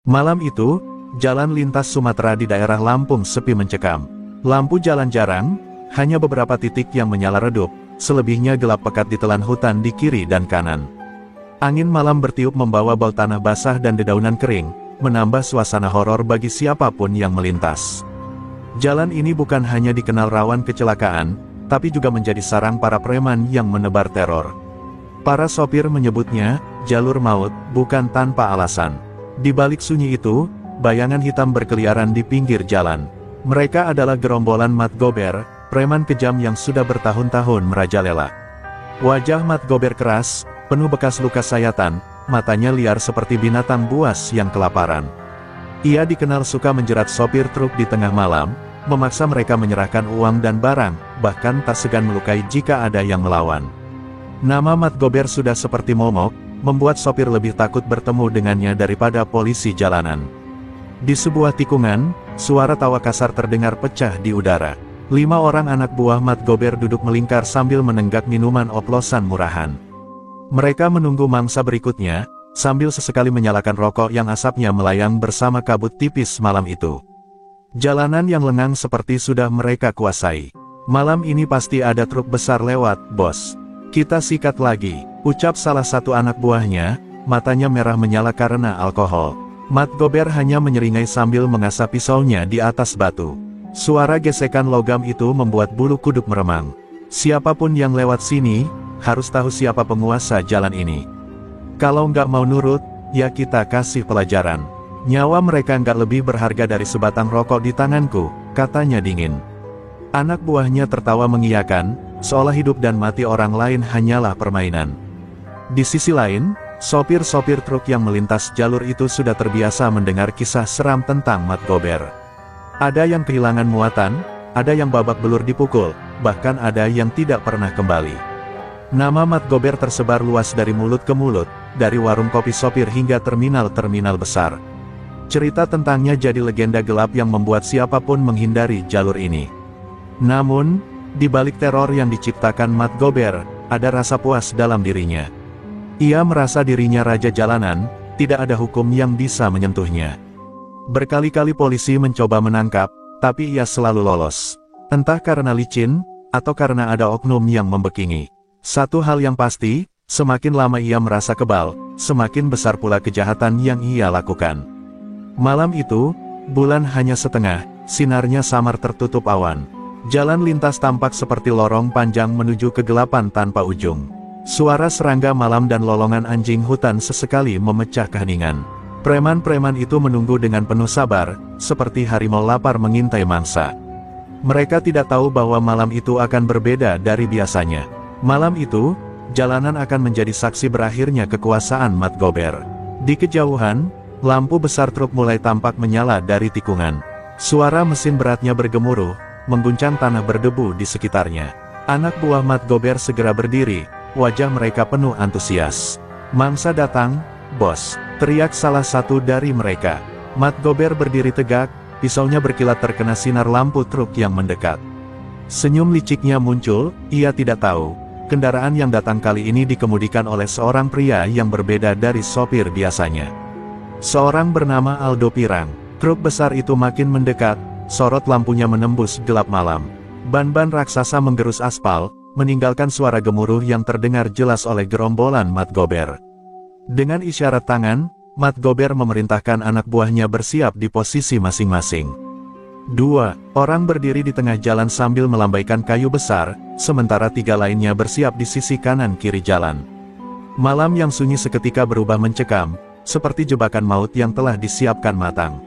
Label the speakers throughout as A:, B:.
A: Malam itu, jalan lintas Sumatera di daerah Lampung sepi mencekam. Lampu jalan jarang, hanya beberapa titik yang menyala redup, selebihnya gelap pekat ditelan hutan di kiri dan kanan. Angin malam bertiup membawa bau tanah basah dan dedaunan kering, menambah suasana horor bagi siapapun yang melintas. Jalan ini bukan hanya dikenal rawan kecelakaan, tapi juga menjadi sarang para preman yang menebar teror. Para sopir menyebutnya jalur maut, bukan tanpa alasan. Di balik sunyi itu, bayangan hitam berkeliaran di pinggir jalan. Mereka adalah gerombolan Mat Gober, preman kejam yang sudah bertahun-tahun merajalela. Wajah Mat Gober keras, penuh bekas luka sayatan, matanya liar seperti binatang buas yang kelaparan. Ia dikenal suka menjerat sopir truk di tengah malam, memaksa mereka menyerahkan uang dan barang, bahkan tak segan melukai jika ada yang melawan. Nama Mat Gober sudah seperti momok, membuat sopir lebih takut bertemu dengannya daripada polisi jalanan. Di sebuah tikungan, suara tawa kasar terdengar pecah di udara. 5 orang anak buah Mat Gober duduk melingkar sambil menenggak minuman oplosan murahan. Mereka menunggu mangsa berikutnya, sambil sesekali menyalakan rokok yang asapnya melayang bersama kabut tipis malam itu. Jalanan yang lengang seperti sudah mereka kuasai. Malam ini pasti ada truk besar lewat, bos. Kita sikat lagi, ucap salah satu anak buahnya, matanya merah menyala karena alkohol. Mat Gober hanya menyeringai sambil mengasah pisaunya di atas batu. Suara gesekan logam itu membuat bulu kuduk meremang. Siapapun yang lewat sini, harus tahu siapa penguasa jalan ini. Kalau nggak mau nurut, ya kita kasih pelajaran. Nyawa mereka nggak lebih berharga dari sebatang rokok di tanganku, katanya dingin. Anak buahnya tertawa mengiyakan, seolah hidup dan mati orang lain hanyalah permainan. Di sisi lain, sopir-sopir truk yang melintas jalur itu sudah terbiasa mendengar kisah seram tentang Mat Gober. Ada yang kehilangan muatan, ada yang babak belur dipukul, bahkan ada yang tidak pernah kembali. Nama Mat Gober tersebar luas dari mulut ke mulut, dari warung kopi sopir hingga terminal-terminal besar. Cerita tentangnya jadi legenda gelap yang membuat siapapun menghindari jalur ini. Namun, di balik teror yang diciptakan Mat Gober, ada rasa puas dalam dirinya. Ia merasa dirinya raja jalanan, tidak ada hukum yang bisa menyentuhnya. Berkali-kali polisi mencoba menangkap, tapi ia selalu lolos. Entah karena licin, atau karena ada oknum yang membekingi. Satu hal yang pasti, semakin lama ia merasa kebal, semakin besar pula kejahatan yang ia lakukan. Malam itu, bulan hanya setengah, sinarnya samar tertutup awan. Jalan lintas tampak seperti lorong panjang menuju kegelapan tanpa ujung. Suara serangga malam dan lolongan anjing hutan sesekali memecah keheningan. Preman-preman itu menunggu dengan penuh sabar, seperti harimau lapar mengintai mangsa. Mereka tidak tahu bahwa malam itu akan berbeda dari biasanya. Malam itu, jalanan akan menjadi saksi berakhirnya kekuasaan Mat Gober. Di kejauhan, lampu besar truk mulai tampak menyala dari tikungan. Suara mesin beratnya bergemuruh, mengguncang tanah berdebu di sekitarnya. Anak buah Mat Gober segera berdiri, wajah mereka penuh antusias. "Mangsa datang, bos," teriak salah satu dari mereka. Mat Gober berdiri tegak, pisaunya berkilat terkena sinar lampu truk yang mendekat. Senyum liciknya muncul, ia tidak tahu, kendaraan yang datang kali ini dikemudikan oleh seorang pria yang berbeda dari sopir biasanya. Seorang bernama Aldo Pirang. Truk besar itu makin mendekat, sorot lampunya menembus gelap malam. Ban-ban raksasa menggerus aspal, meninggalkan suara gemuruh yang terdengar jelas oleh gerombolan Mat Gober. Dengan isyarat tangan, Mat Gober memerintahkan anak buahnya bersiap di posisi masing-masing. 2 orang berdiri di tengah jalan sambil melambaikan kayu besar, sementara 3 lainnya bersiap di sisi kanan kiri jalan. Malam yang sunyi seketika berubah mencekam, seperti jebakan maut yang telah disiapkan matang.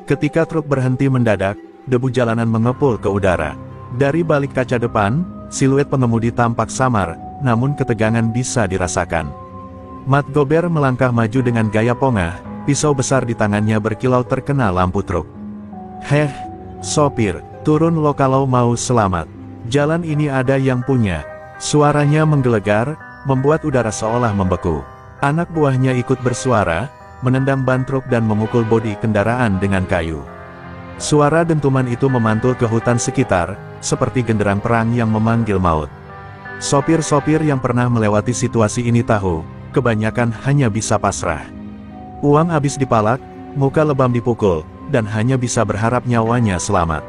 A: Ketika truk berhenti mendadak, debu jalanan mengepul ke udara. Dari balik kaca depan, siluet pengemudi tampak samar, namun ketegangan bisa dirasakan. Mat Gober melangkah maju dengan gaya pongah, pisau besar di tangannya berkilau terkena lampu truk. "Heh, sopir, turun lo kalau mau selamat. Jalan ini ada yang punya." Suaranya menggelegar, membuat udara seolah membeku. Anak buahnya ikut bersuara, menendang ban truk dan memukul bodi kendaraan dengan kayu. Suara dentuman itu memantul ke hutan sekitar, seperti genderang perang yang memanggil maut. Sopir-sopir yang pernah melewati situasi ini tahu, kebanyakan hanya bisa pasrah. Uang habis dipalak, muka lebam dipukul, dan hanya bisa berharap nyawanya selamat.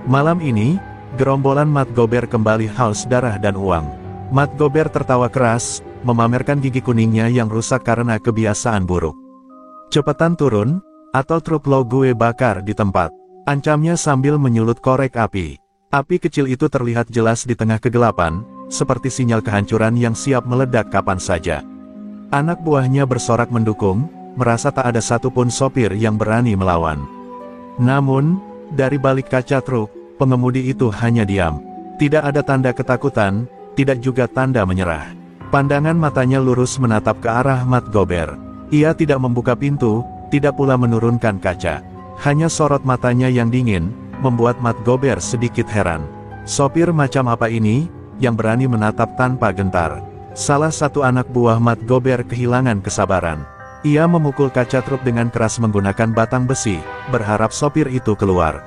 A: Malam ini, gerombolan Mat Gober kembali haus darah dan uang. Mat Gober tertawa keras, memamerkan gigi kuningnya yang rusak karena kebiasaan buruk. "Cepetan turun, atau truk lo gue bakar di tempat," ancamnya sambil menyulut korek api. Api kecil itu terlihat jelas di tengah kegelapan, seperti sinyal kehancuran yang siap meledak kapan saja. Anak buahnya bersorak mendukung, merasa tak ada satupun sopir yang berani melawan. Namun, dari balik kaca truk, pengemudi itu hanya diam. Tidak ada tanda ketakutan, tidak juga tanda menyerah. Pandangan matanya lurus menatap ke arah Mat Gober. Ia tidak membuka pintu, tidak pula menurunkan kaca. Hanya sorot matanya yang dingin, membuat Mat Gober sedikit heran. Sopir macam apa ini, yang berani menatap tanpa gentar? Salah satu anak buah Mat Gober kehilangan kesabaran. Ia memukul kaca truk dengan keras menggunakan batang besi, berharap sopir itu keluar.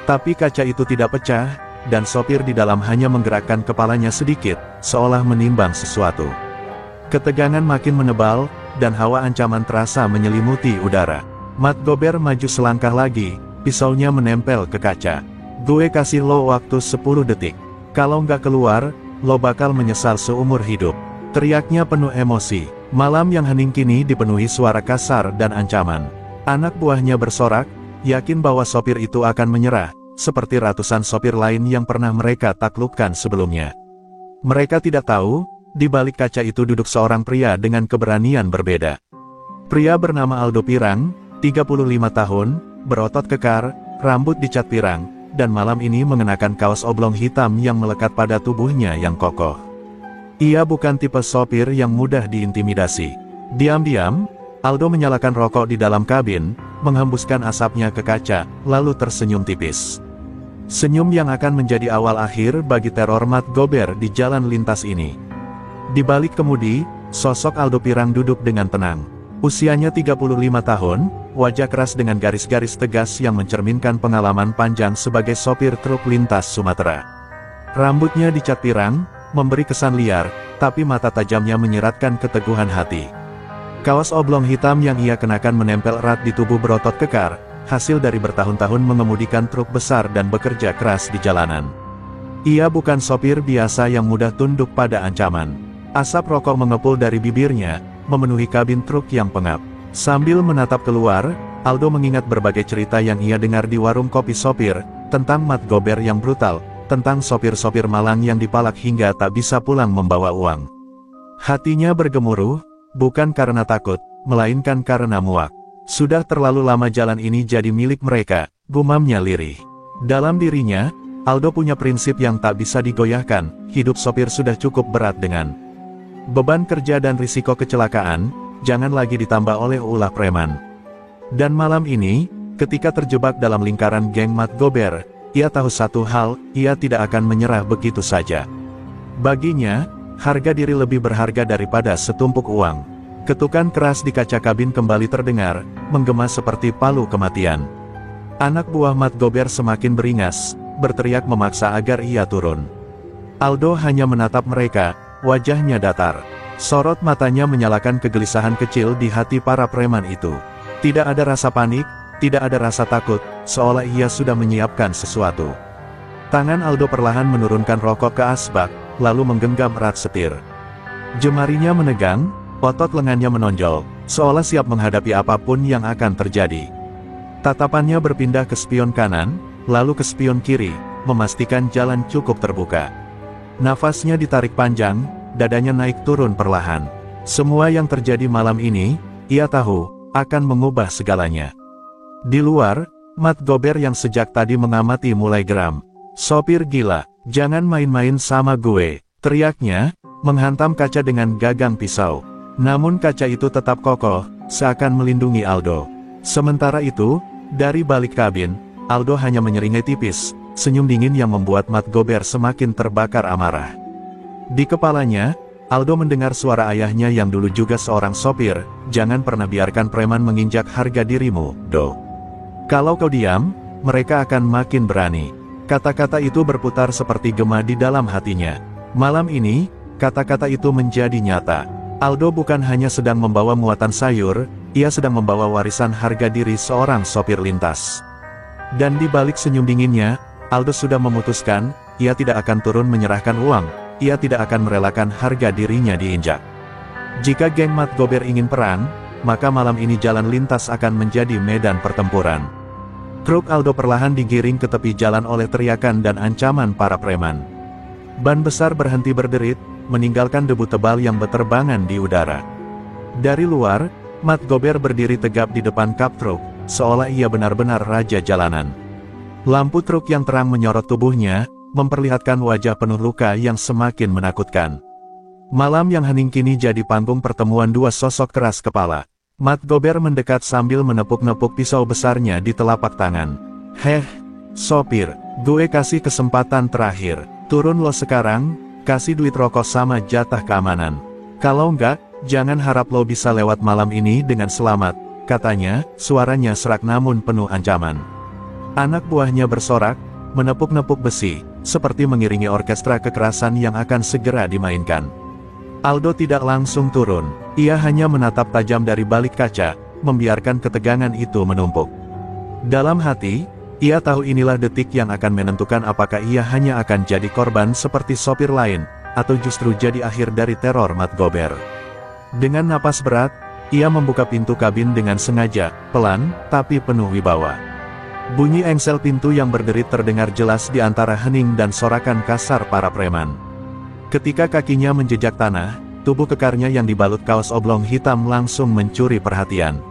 A: Tapi kaca itu tidak pecah, dan sopir di dalam hanya menggerakkan kepalanya sedikit, seolah menimbang sesuatu. Ketegangan makin menebal, dan hawa ancaman terasa menyelimuti udara. Mat Gober maju selangkah lagi, pisaunya menempel ke kaca. "Gue kasih lo waktu 10 detik. Kalau nggak keluar, lo bakal menyesal seumur hidup," teriaknya penuh emosi. Malam yang hening kini dipenuhi suara kasar dan ancaman. Anak buahnya bersorak, yakin bahwa sopir itu akan menyerah, seperti ratusan sopir lain yang pernah mereka taklukkan sebelumnya. Mereka tidak tahu, di balik kaca itu duduk seorang pria dengan keberanian berbeda. Pria bernama Aldo Pirang, 35 tahun, berotot kekar, rambut dicat pirang, dan malam ini mengenakan kaos oblong hitam yang melekat pada tubuhnya yang kokoh. Ia bukan tipe sopir yang mudah diintimidasi. Diam-diam, Aldo menyalakan rokok di dalam kabin, menghembuskan asapnya ke kaca, lalu tersenyum tipis. Senyum yang akan menjadi awal akhir bagi teror Mat Gober di jalan lintas ini. Di balik kemudi, sosok Aldo Pirang duduk dengan tenang. Usianya 35 tahun, wajah keras dengan garis-garis tegas yang mencerminkan pengalaman panjang sebagai sopir truk lintas Sumatera. Rambutnya dicat pirang, memberi kesan liar, tapi mata tajamnya menyeratkan keteguhan hati. Kaos oblong hitam yang ia kenakan menempel erat di tubuh berotot kekar, hasil dari bertahun-tahun mengemudikan truk besar dan bekerja keras di jalanan. Ia bukan sopir biasa yang mudah tunduk pada ancaman. Asap rokok mengepul dari bibirnya, memenuhi kabin truk yang pengap. Sambil menatap keluar, Aldo mengingat berbagai cerita yang ia dengar di warung kopi sopir, tentang Mat Gober yang brutal, tentang sopir-sopir malang yang dipalak hingga tak bisa pulang membawa uang. Hatinya bergemuruh, bukan karena takut, melainkan karena muak. Sudah terlalu lama jalan ini jadi milik mereka, gumamnya lirih. Dalam dirinya, Aldo punya prinsip yang tak bisa digoyahkan, hidup sopir sudah cukup berat dengan beban kerja dan risiko kecelakaan, jangan lagi ditambah oleh ulah preman. Dan malam ini, ketika terjebak dalam lingkaran geng Mat Gober, ia tahu satu hal, ia tidak akan menyerah begitu saja. Baginya, harga diri lebih berharga daripada setumpuk uang. Ketukan keras di kaca kabin kembali terdengar, menggema seperti palu kematian. Anak buah Mat Gober semakin beringas, berteriak memaksa agar ia turun. Aldo hanya menatap mereka, wajahnya datar. Sorot matanya menyalakan kegelisahan kecil di hati para preman itu. Tidak ada rasa panik, tidak ada rasa takut, seolah ia sudah menyiapkan sesuatu. Tangan Aldo perlahan menurunkan rokok ke asbak, lalu menggenggam erat setir. Jemarinya menegang, otot lengannya menonjol, seolah siap menghadapi apapun yang akan terjadi. Tatapannya berpindah ke spion kanan, lalu ke spion kiri, memastikan jalan cukup terbuka. Nafasnya ditarik panjang, dadanya naik turun perlahan. Semua yang terjadi malam ini, ia tahu, akan mengubah segalanya. Di luar, Mat Gober yang sejak tadi mengamati mulai geram. "Sopir gila, jangan main-main sama gue," teriaknya, menghantam kaca dengan gagang pisau. Namun kaca itu tetap kokoh, seakan melindungi Aldo. Sementara itu, dari balik kabin, Aldo hanya menyeringai tipis, senyum dingin yang membuat Mat Gober semakin terbakar amarah. Di kepalanya, Aldo mendengar suara ayahnya yang dulu juga seorang sopir, "Jangan pernah biarkan preman menginjak harga dirimu, Do. Kalau kau diam, mereka akan makin berani." Kata-kata itu berputar seperti gema di dalam hatinya. Malam ini, kata-kata itu menjadi nyata. Aldo bukan hanya sedang membawa muatan sayur, ia sedang membawa warisan harga diri seorang sopir lintas. Dan di balik senyum dinginnya, Aldo sudah memutuskan, ia tidak akan turun menyerahkan uang, ia tidak akan merelakan harga dirinya diinjak. Jika geng Mat Gober ingin perang, maka malam ini jalan lintas akan menjadi medan pertempuran. Truk Aldo perlahan digiring ke tepi jalan oleh teriakan dan ancaman para preman. Ban besar berhenti berderit, meninggalkan debu tebal yang berterbangan di udara. Dari luar, Mat Gober berdiri tegap di depan kap truk, seolah ia benar-benar raja jalanan. Lampu truk yang terang menyorot tubuhnya, memperlihatkan wajah penuh luka yang semakin menakutkan. Malam yang hening kini jadi panggung pertemuan dua sosok keras kepala. Mat Gober mendekat sambil menepuk-nepuk pisau besarnya di telapak tangan. "Heh, sopir, gue kasih kesempatan terakhir. Turun lo sekarang, kasih duit rokok sama jatah keamanan. Kalau enggak, jangan harap lo bisa lewat malam ini dengan selamat," katanya, suaranya serak namun penuh ancaman. Anak buahnya bersorak, menepuk-nepuk besi, seperti mengiringi orkestra kekerasan yang akan segera dimainkan. Aldo tidak langsung turun, ia hanya menatap tajam dari balik kaca, membiarkan ketegangan itu menumpuk. Dalam hati, ia tahu inilah detik yang akan menentukan apakah ia hanya akan jadi korban seperti sopir lain, atau justru jadi akhir dari teror Mat Gober. Dengan napas berat, ia membuka pintu kabin dengan sengaja, pelan, tapi penuh wibawa. Bunyi engsel pintu yang berderit terdengar jelas di antara hening dan sorakan kasar para preman. Ketika kakinya menjejak tanah, tubuh kekarnya yang dibalut kaos oblong hitam langsung mencuri perhatian.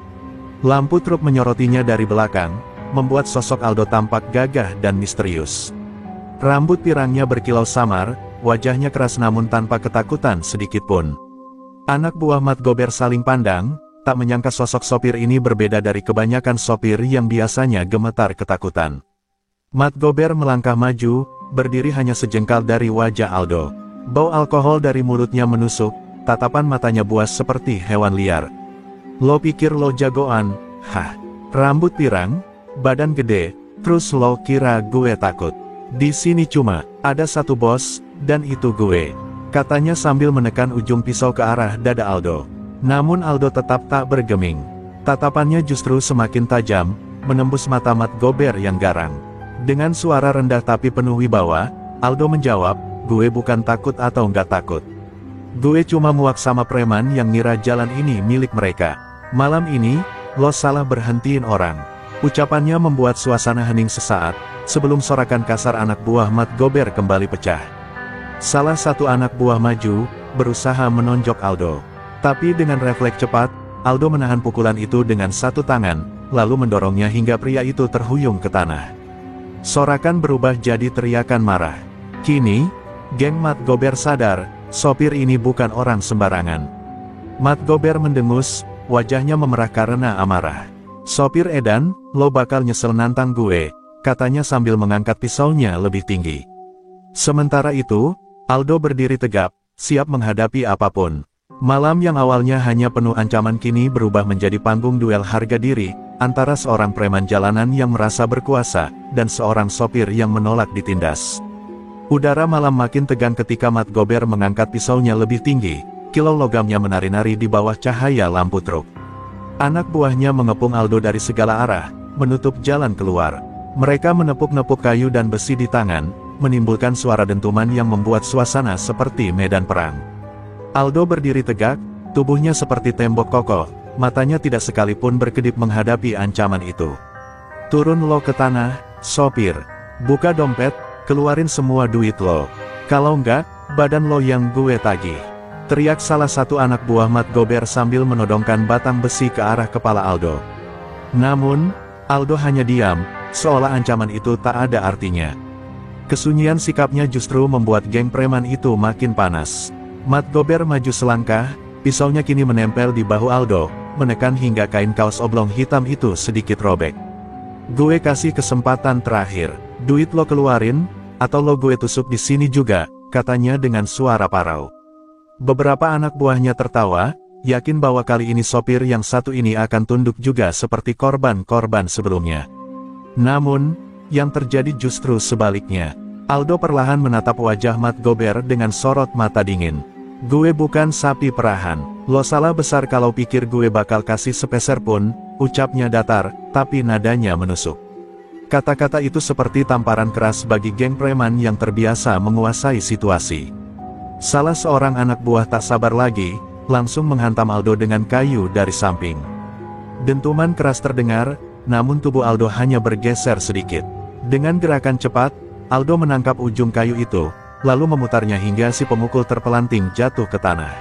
A: Lampu truk menyorotinya dari belakang, membuat sosok Aldo tampak gagah dan misterius. Rambut pirangnya berkilau samar, wajahnya keras namun tanpa ketakutan sedikitpun. Anak buah Mat Gober saling pandang, tak menyangka sosok sopir ini berbeda dari kebanyakan sopir yang biasanya gemetar ketakutan. Mat Gober melangkah maju, berdiri hanya sejengkal dari wajah Aldo. Bau alkohol dari mulutnya menusuk, tatapan matanya buas seperti hewan liar. "Lo pikir lo jagoan? Hah? Rambut pirang, badan gede, terus lo kira gue takut? Di sini cuma ada satu bos, dan itu gue," katanya sambil menekan ujung pisau ke arah dada Aldo. Namun Aldo tetap tak bergeming. Tatapannya justru semakin tajam, menembus mata Mat Gober yang garang. Dengan suara rendah tapi penuh wibawa, Aldo menjawab, "Gue bukan takut atau nggak takut. Gue cuma muak sama preman yang ngira jalan ini milik mereka. Malam ini, lo salah berhentiin orang." Ucapannya membuat suasana hening sesaat, sebelum sorakan kasar anak buah Mat Gober kembali pecah. Salah satu anak buah maju, berusaha menonjok Aldo. Tapi dengan refleks cepat, Aldo menahan pukulan itu dengan satu tangan, lalu mendorongnya hingga pria itu terhuyung ke tanah. Sorakan berubah jadi teriakan marah. Kini, geng Mat Gober sadar, sopir ini bukan orang sembarangan. Mat Gober mendengus, wajahnya memerah karena amarah. "Sopir edan, lo bakal nyesel nantang gue," katanya sambil mengangkat pisaunya lebih tinggi. Sementara itu, Aldo berdiri tegap, siap menghadapi apapun. Malam yang awalnya hanya penuh ancaman kini berubah menjadi panggung duel harga diri, antara seorang preman jalanan yang merasa berkuasa, dan seorang sopir yang menolak ditindas. Udara malam makin tegang ketika Mat Gober mengangkat pisaunya lebih tinggi, kilau logamnya menari-nari di bawah cahaya lampu truk. Anak buahnya mengepung Aldo dari segala arah, menutup jalan keluar. Mereka menepuk-nepuk kayu dan besi di tangan, menimbulkan suara dentuman yang membuat suasana seperti medan perang. Aldo berdiri tegak, tubuhnya seperti tembok kokoh, matanya tidak sekalipun berkedip menghadapi ancaman itu. "Turun lo ke tanah, sopir. Buka dompet, keluarin semua duit lo. Kalau enggak, badan lo yang gue tagih," teriak salah satu anak buah Mat Gober sambil menodongkan batang besi ke arah kepala Aldo. Namun, Aldo hanya diam, seolah ancaman itu tak ada artinya. Kesunyian sikapnya justru membuat geng preman itu makin panas. Mat Gober maju selangkah, pisaunya kini menempel di bahu Aldo, menekan hingga kain kaos oblong hitam itu sedikit robek. "Gue kasih kesempatan terakhir. Duit lo keluarin, atau lo gue tusuk di sini juga," katanya dengan suara parau. Beberapa anak buahnya tertawa, yakin bahwa kali ini sopir yang satu ini akan tunduk juga seperti korban-korban sebelumnya. Namun, yang terjadi justru sebaliknya. Aldo perlahan menatap wajah Mat Gober dengan sorot mata dingin. Gue bukan sapi perahan. Lo salah besar kalau pikir gue bakal kasih sepeser pun, ucapnya datar, tapi nadanya menusuk. Kata-kata itu seperti tamparan keras bagi geng preman yang terbiasa menguasai situasi. Salah seorang anak buah tak sabar lagi, langsung menghantam Aldo dengan kayu dari samping. Dentuman keras terdengar, namun tubuh Aldo hanya bergeser sedikit. Dengan gerakan cepat, Aldo menangkap ujung kayu itu, lalu memutarnya hingga si pemukul terpelanting jatuh ke tanah.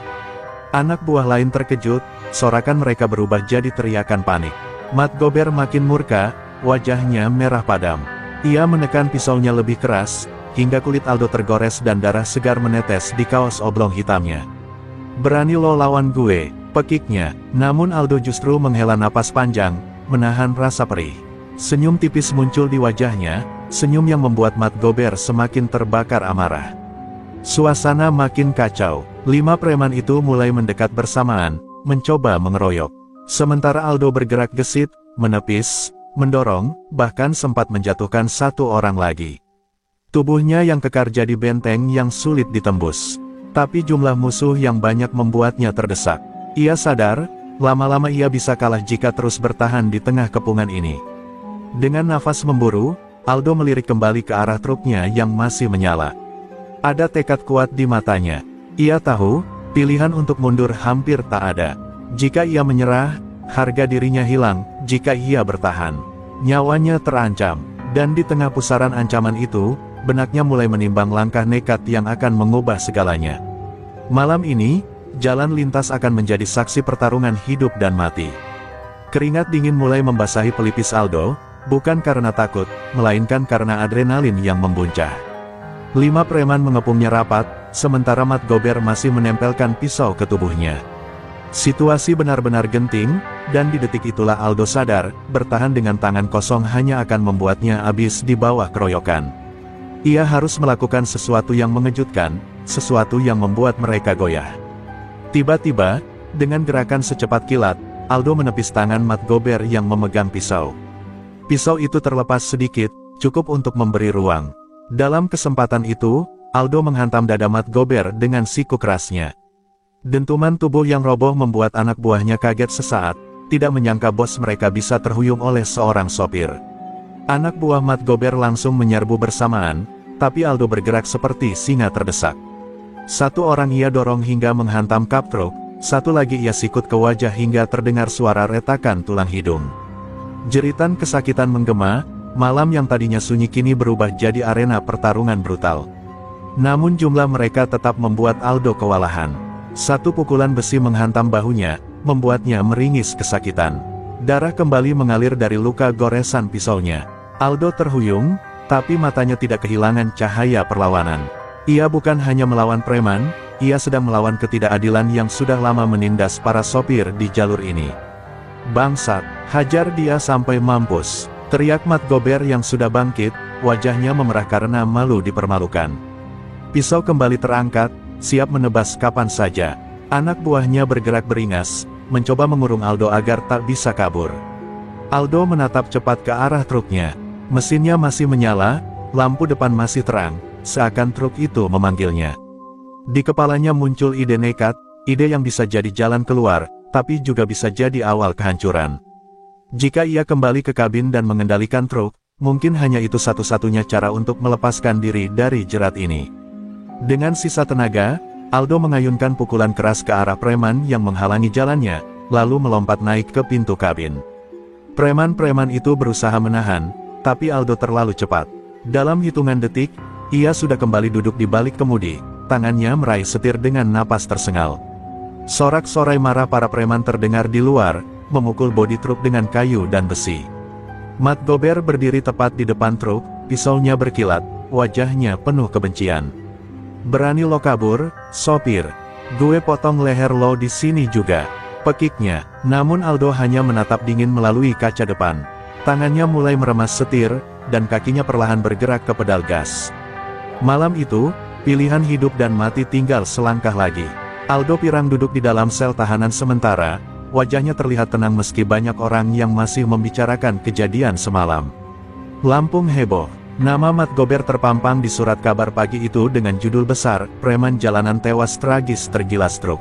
A: Anak buah lain terkejut, sorakan mereka berubah jadi teriakan panik. Mat Gober makin murka, wajahnya merah padam. Ia menekan pisaunya lebih keras, hingga kulit Aldo tergores dan darah segar menetes di kaos oblong hitamnya. Berani lo lawan gue, pekiknya, namun Aldo justru menghela napas panjang, menahan rasa perih. Senyum tipis muncul di wajahnya, senyum yang membuat Mat Gober semakin terbakar amarah. Suasana makin kacau, 5 preman itu mulai mendekat bersamaan, mencoba mengeroyok. Sementara Aldo bergerak gesit, menepis, mendorong, bahkan sempat menjatuhkan satu orang lagi. Tubuhnya yang kekar jadi benteng yang sulit ditembus. Tapi jumlah musuh yang banyak membuatnya terdesak. Ia sadar, lama-lama ia bisa kalah jika terus bertahan di tengah kepungan ini. Dengan nafas memburu, Aldo melirik kembali ke arah truknya yang masih menyala. Ada tekad kuat di matanya. Ia tahu, pilihan untuk mundur hampir tak ada. Jika ia menyerah, harga dirinya hilang. Jika ia bertahan, nyawanya terancam. Dan di tengah pusaran ancaman itu, benaknya mulai menimbang langkah nekat yang akan mengubah segalanya. Malam ini, jalan lintas akan menjadi saksi pertarungan hidup dan mati. Keringat dingin mulai membasahi pelipis Aldo, bukan karena takut, melainkan karena adrenalin yang membuncah. 5 preman mengepungnya rapat, sementara Mat Gober masih menempelkan pisau ke tubuhnya. Situasi benar-benar genting, dan di detik itulah Aldo sadar, bertahan dengan tangan kosong hanya akan membuatnya habis di bawah keroyokan. Ia harus melakukan sesuatu yang mengejutkan, sesuatu yang membuat mereka goyah. Tiba-tiba, dengan gerakan secepat kilat, Aldo menepis tangan Mat Gober yang memegang pisau. Pisau itu terlepas sedikit, cukup untuk memberi ruang. Dalam kesempatan itu, Aldo menghantam dada Mat Gober dengan siku kerasnya. Dentuman tubuh yang roboh membuat anak buahnya kaget sesaat, tidak menyangka bos mereka bisa terhuyung oleh seorang sopir. Anak buah Mat Gober langsung menyerbu bersamaan, tapi Aldo bergerak seperti singa terdesak. Satu orang ia dorong hingga menghantam kap truk, satu lagi ia sikut ke wajah hingga terdengar suara retakan tulang hidung. Jeritan kesakitan menggema, malam yang tadinya sunyi kini berubah jadi arena pertarungan brutal. Namun jumlah mereka tetap membuat Aldo kewalahan. Satu pukulan besi menghantam bahunya, membuatnya meringis kesakitan. Darah kembali mengalir dari luka goresan pisaunya. Aldo terhuyung, tapi matanya tidak kehilangan cahaya perlawanan. Ia bukan hanya melawan preman, ia sedang melawan ketidakadilan yang sudah lama menindas para sopir di jalur ini. "Bangsat, hajar dia sampai mampus," teriak Mat Gober yang sudah bangkit, wajahnya memerah karena malu dipermalukan. Pisau kembali terangkat, siap menebas kapan saja. Anak buahnya bergerak beringas, mencoba mengurung Aldo agar tak bisa kabur. Aldo menatap cepat ke arah truknya. Mesinnya masih menyala, lampu depan masih terang, seakan truk itu memanggilnya. Di kepalanya muncul ide nekat, ide yang bisa jadi jalan keluar, tapi juga bisa jadi awal kehancuran. Jika ia kembali ke kabin dan mengendalikan truk, mungkin hanya itu satu-satunya cara untuk melepaskan diri dari jerat ini. Dengan sisa tenaga, Aldo mengayunkan pukulan keras ke arah preman yang menghalangi jalannya, lalu melompat naik ke pintu kabin. Preman-preman itu berusaha menahan, tapi Aldo terlalu cepat. Dalam hitungan detik, ia sudah kembali duduk di balik kemudi, tangannya meraih setir dengan napas tersengal. Sorak-sorai marah para preman terdengar di luar, memukul bodi truk dengan kayu dan besi. Mat Gober berdiri tepat di depan truk, pisaunya berkilat, wajahnya penuh kebencian. "Berani lo kabur, sopir? Gue potong leher lo di sini juga," pekiknya. Namun Aldo hanya menatap dingin melalui kaca depan. Tangannya mulai meremas setir, dan kakinya perlahan bergerak ke pedal gas. Malam itu, pilihan hidup dan mati tinggal selangkah lagi. Aldo Pirang duduk di dalam sel tahanan sementara, wajahnya terlihat tenang meski banyak orang yang masih membicarakan kejadian semalam. Lampung heboh, Nama Mat Gober terpampang di surat kabar pagi itu dengan judul besar, "Preman Jalanan Tewas Tragis Tergilas Truk."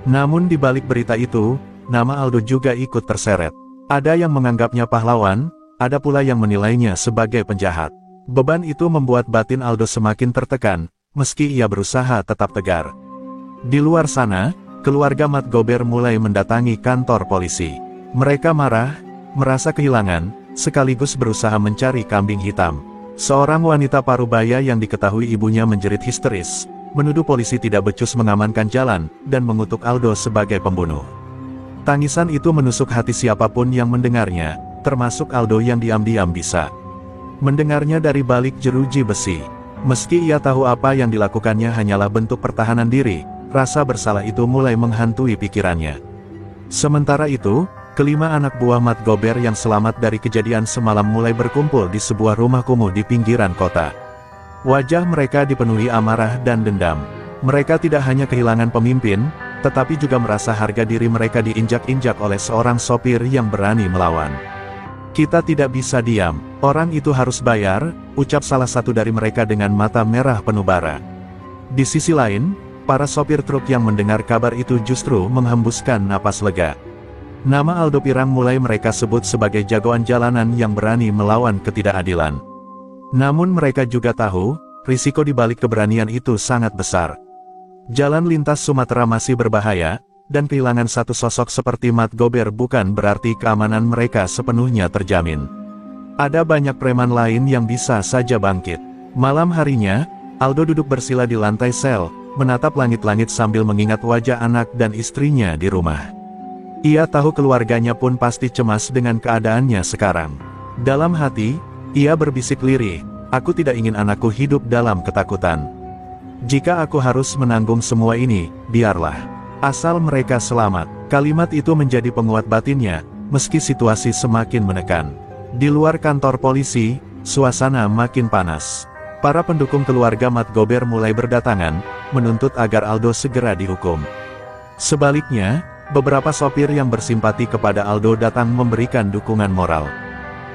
A: Namun di balik berita itu, nama Aldo juga ikut terseret. Ada yang menganggapnya pahlawan, ada pula yang menilainya sebagai penjahat. Beban itu membuat batin Aldo semakin tertekan, meski ia berusaha tetap tegar. Di luar sana, keluarga Mat Gober mulai mendatangi kantor polisi. Mereka marah, merasa kehilangan, sekaligus berusaha mencari kambing hitam. Seorang wanita parubaya yang diketahui ibunya menjerit histeris, menuduh polisi tidak becus mengamankan jalan, dan mengutuk Aldo sebagai pembunuh. Tangisan itu menusuk hati siapapun yang mendengarnya, termasuk Aldo yang diam-diam bisa mendengarnya dari balik jeruji besi. Meski ia tahu apa yang dilakukannya hanyalah bentuk pertahanan diri, rasa bersalah itu mulai menghantui pikirannya. Sementara itu, kelima anak buah Mat Gober yang selamat dari kejadian semalam mulai berkumpul di sebuah rumah kumuh di pinggiran kota. Wajah mereka dipenuhi amarah dan dendam. Mereka tidak hanya kehilangan pemimpin, tetapi juga merasa harga diri mereka diinjak-injak oleh seorang sopir yang berani melawan. "Kita tidak bisa diam, orang itu harus bayar," ucap salah satu dari mereka dengan mata merah penuh bara. Di sisi lain, para sopir truk yang mendengar kabar itu justru menghembuskan napas lega. Nama Aldo Pirang mulai mereka sebut sebagai jagoan jalanan yang berani melawan ketidakadilan. Namun mereka juga tahu, risiko di balik keberanian itu sangat besar. Jalan lintas Sumatera masih berbahaya, dan kehilangan satu sosok seperti Mat Gober bukan berarti keamanan mereka sepenuhnya terjamin. Ada banyak preman lain yang bisa saja bangkit. Malam harinya, Aldo duduk bersila di lantai sel, menatap langit-langit sambil mengingat wajah anak dan istrinya di rumah. Ia tahu keluarganya pun pasti cemas dengan keadaannya sekarang. Dalam hati, ia berbisik lirih, "Aku tidak ingin anakku hidup dalam ketakutan. Jika aku harus menanggung semua ini, biarlah. Asal mereka selamat." Kalimat itu menjadi penguat batinnya, meski situasi semakin menekan. Di luar kantor polisi, suasana makin panas. Para pendukung keluarga Mat Gober mulai berdatangan, menuntut agar Aldo segera dihukum. Sebaliknya, beberapa sopir yang bersimpati kepada Aldo datang memberikan dukungan moral.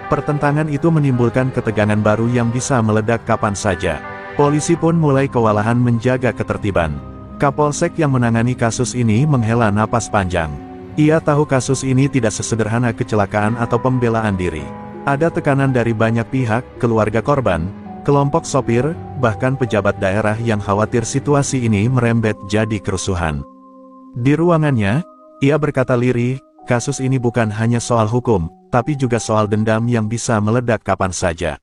A: Pertentangan itu menimbulkan ketegangan baru yang bisa meledak kapan saja. Polisi pun mulai kewalahan menjaga ketertiban. Kapolsek yang menangani kasus ini menghela napas panjang. Ia tahu kasus ini tidak sesederhana kecelakaan atau pembelaan diri. Ada tekanan dari banyak pihak, keluarga korban, kelompok sopir, bahkan pejabat daerah yang khawatir situasi ini merembet jadi kerusuhan. Di ruangannya, ia berkata lirih, "Kasus ini bukan hanya soal hukum, tapi juga soal dendam yang bisa meledak kapan saja."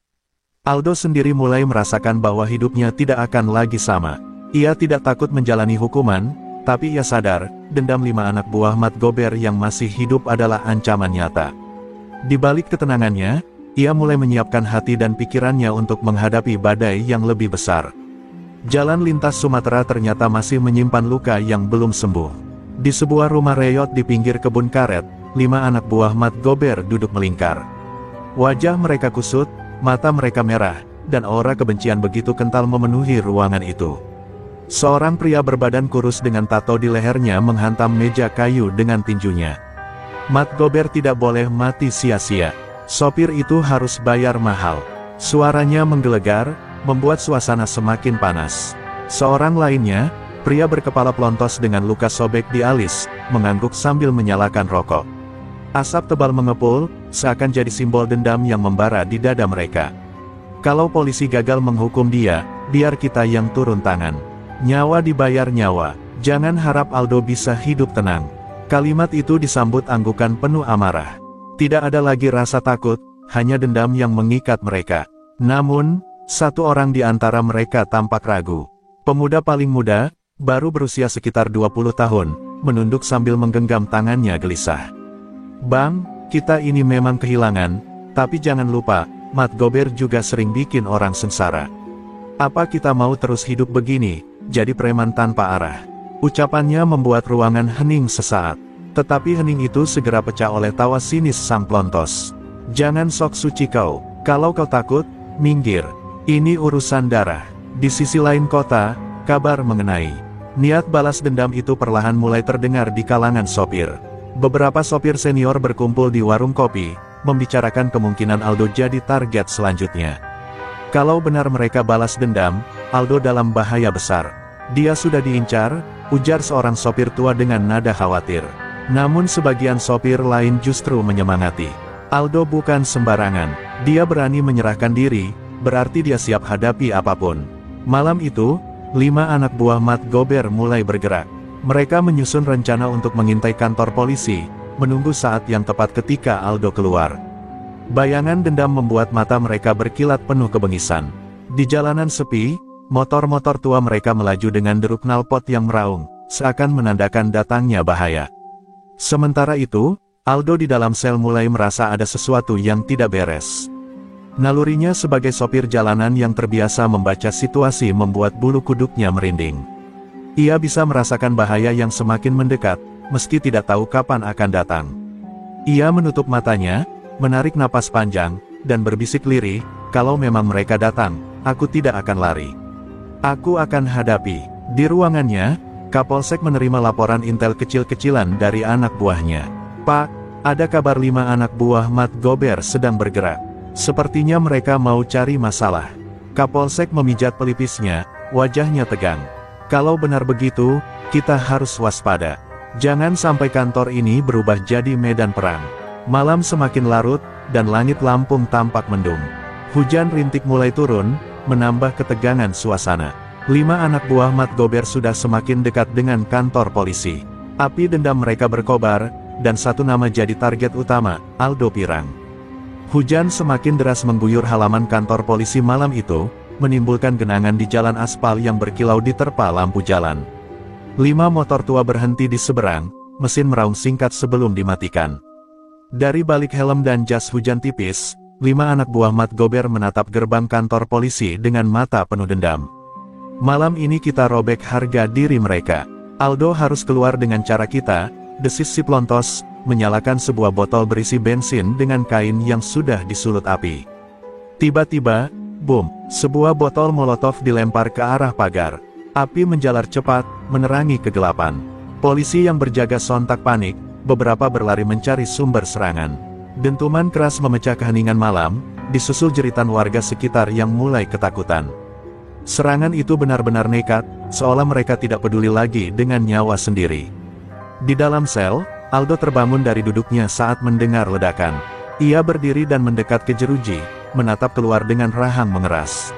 A: Aldo sendiri mulai merasakan bahwa hidupnya tidak akan lagi sama. Ia tidak takut menjalani hukuman, tapi ia sadar, dendam 5 anak buah Mat Gober yang masih hidup adalah ancaman nyata. Di balik ketenangannya, ia mulai menyiapkan hati dan pikirannya untuk menghadapi badai yang lebih besar. Jalan lintas Sumatera ternyata masih menyimpan luka yang belum sembuh. Di sebuah rumah reyot di pinggir kebun karet, 5 anak buah Mat Gober duduk melingkar. Wajah mereka kusut, mata mereka merah, dan aura kebencian begitu kental memenuhi ruangan itu. Seorang pria berbadan kurus dengan tato di lehernya menghantam meja kayu dengan tinjunya. Mat Gober tidak boleh mati sia-sia. Sopir itu harus bayar mahal. Suaranya menggelegar, membuat suasana semakin panas. Seorang lainnya, pria berkepala pelontos dengan luka sobek di alis, mengangguk sambil menyalakan rokok. Asap tebal mengepul, seakan jadi simbol dendam yang membara di dada mereka. "Kalau polisi gagal menghukum dia, biar kita yang turun tangan. Nyawa dibayar nyawa, jangan harap Aldo bisa hidup tenang." Kalimat itu disambut anggukan penuh amarah. Tidak ada lagi rasa takut, hanya dendam yang mengikat mereka. Namun, satu orang di antara mereka tampak ragu. Pemuda paling muda, baru berusia sekitar 20 tahun, menunduk sambil menggenggam tangannya gelisah. "Bang, kita ini memang kehilangan, tapi jangan lupa, Mat Gober juga sering bikin orang sengsara. Apa kita mau terus hidup begini, jadi preman tanpa arah?" Ucapannya membuat ruangan hening sesaat. Tetapi hening itu segera pecah oleh tawa sinis sang pelontos. "Jangan sok suci kau, kalau kau takut, minggir. Ini urusan darah." Di sisi lain kota, kabar mengenai niat balas dendam itu perlahan mulai terdengar di kalangan sopir. Beberapa sopir senior berkumpul di warung kopi, membicarakan kemungkinan Aldo jadi target selanjutnya. Kalau benar mereka balas dendam, Aldo dalam bahaya besar. Dia sudah diincar, ujar seorang sopir tua dengan nada khawatir. Namun sebagian sopir lain justru menyemangati. Aldo bukan sembarangan. Dia berani menyerahkan diri, berarti dia siap hadapi apapun. Malam itu, 5 anak buah Matt Gober mulai bergerak. Mereka menyusun rencana untuk mengintai kantor polisi, menunggu saat yang tepat ketika Aldo keluar. Bayangan dendam membuat mata mereka berkilat penuh kebengisan. Di jalanan sepi, motor-motor tua mereka melaju dengan deru knalpot yang meraung, seakan menandakan datangnya bahaya. Sementara itu, Aldo di dalam sel mulai merasa ada sesuatu yang tidak beres. Nalurinya sebagai sopir jalanan yang terbiasa membaca situasi membuat bulu kuduknya merinding. Ia bisa merasakan bahaya yang semakin mendekat, meski tidak tahu kapan akan datang. Ia menutup matanya, menarik napas panjang, dan berbisik lirih, kalau memang mereka datang, aku tidak akan lari. Aku akan hadapi. Di ruangannya, Kapolsek menerima laporan intel kecil-kecilan dari anak buahnya. Pak, ada kabar 5 anak buah Matt Gober sedang bergerak. Sepertinya mereka mau cari masalah. Kapolsek memijat pelipisnya, wajahnya tegang. Kalau benar begitu, kita harus waspada. Jangan sampai kantor ini berubah jadi medan perang. Malam semakin larut, dan langit Lampung tampak mendung. Hujan rintik mulai turun, menambah ketegangan suasana. 5 anak buah Matt Gober sudah semakin dekat dengan kantor polisi. Api dendam mereka berkobar, dan satu nama jadi target utama, Aldo Pirang. Hujan semakin deras mengguyur halaman kantor polisi malam itu, menimbulkan genangan di jalan aspal yang berkilau diterpa lampu jalan. 5 motor tua berhenti di seberang, mesin meraung singkat sebelum dimatikan. Dari balik helm dan jas hujan tipis, 5 anak buah Matt Gober menatap gerbang kantor polisi dengan mata penuh dendam. Malam ini kita robek harga diri mereka. Aldo harus keluar dengan cara kita, desis si pelontos, menyalakan sebuah botol berisi bensin dengan kain yang sudah disulut api. Tiba-tiba, boom, sebuah botol molotov dilempar ke arah pagar. Api menjalar cepat, menerangi kegelapan. Polisi yang berjaga sontak panik, beberapa berlari mencari sumber serangan. Dentuman keras memecah keheningan malam, disusul jeritan warga sekitar yang mulai ketakutan. Serangan itu benar-benar nekat, seolah mereka tidak peduli lagi dengan nyawa sendiri. Di dalam sel, Aldo terbangun dari duduknya saat mendengar ledakan. Ia berdiri dan mendekat ke jeruji, menatap keluar dengan rahang mengeras.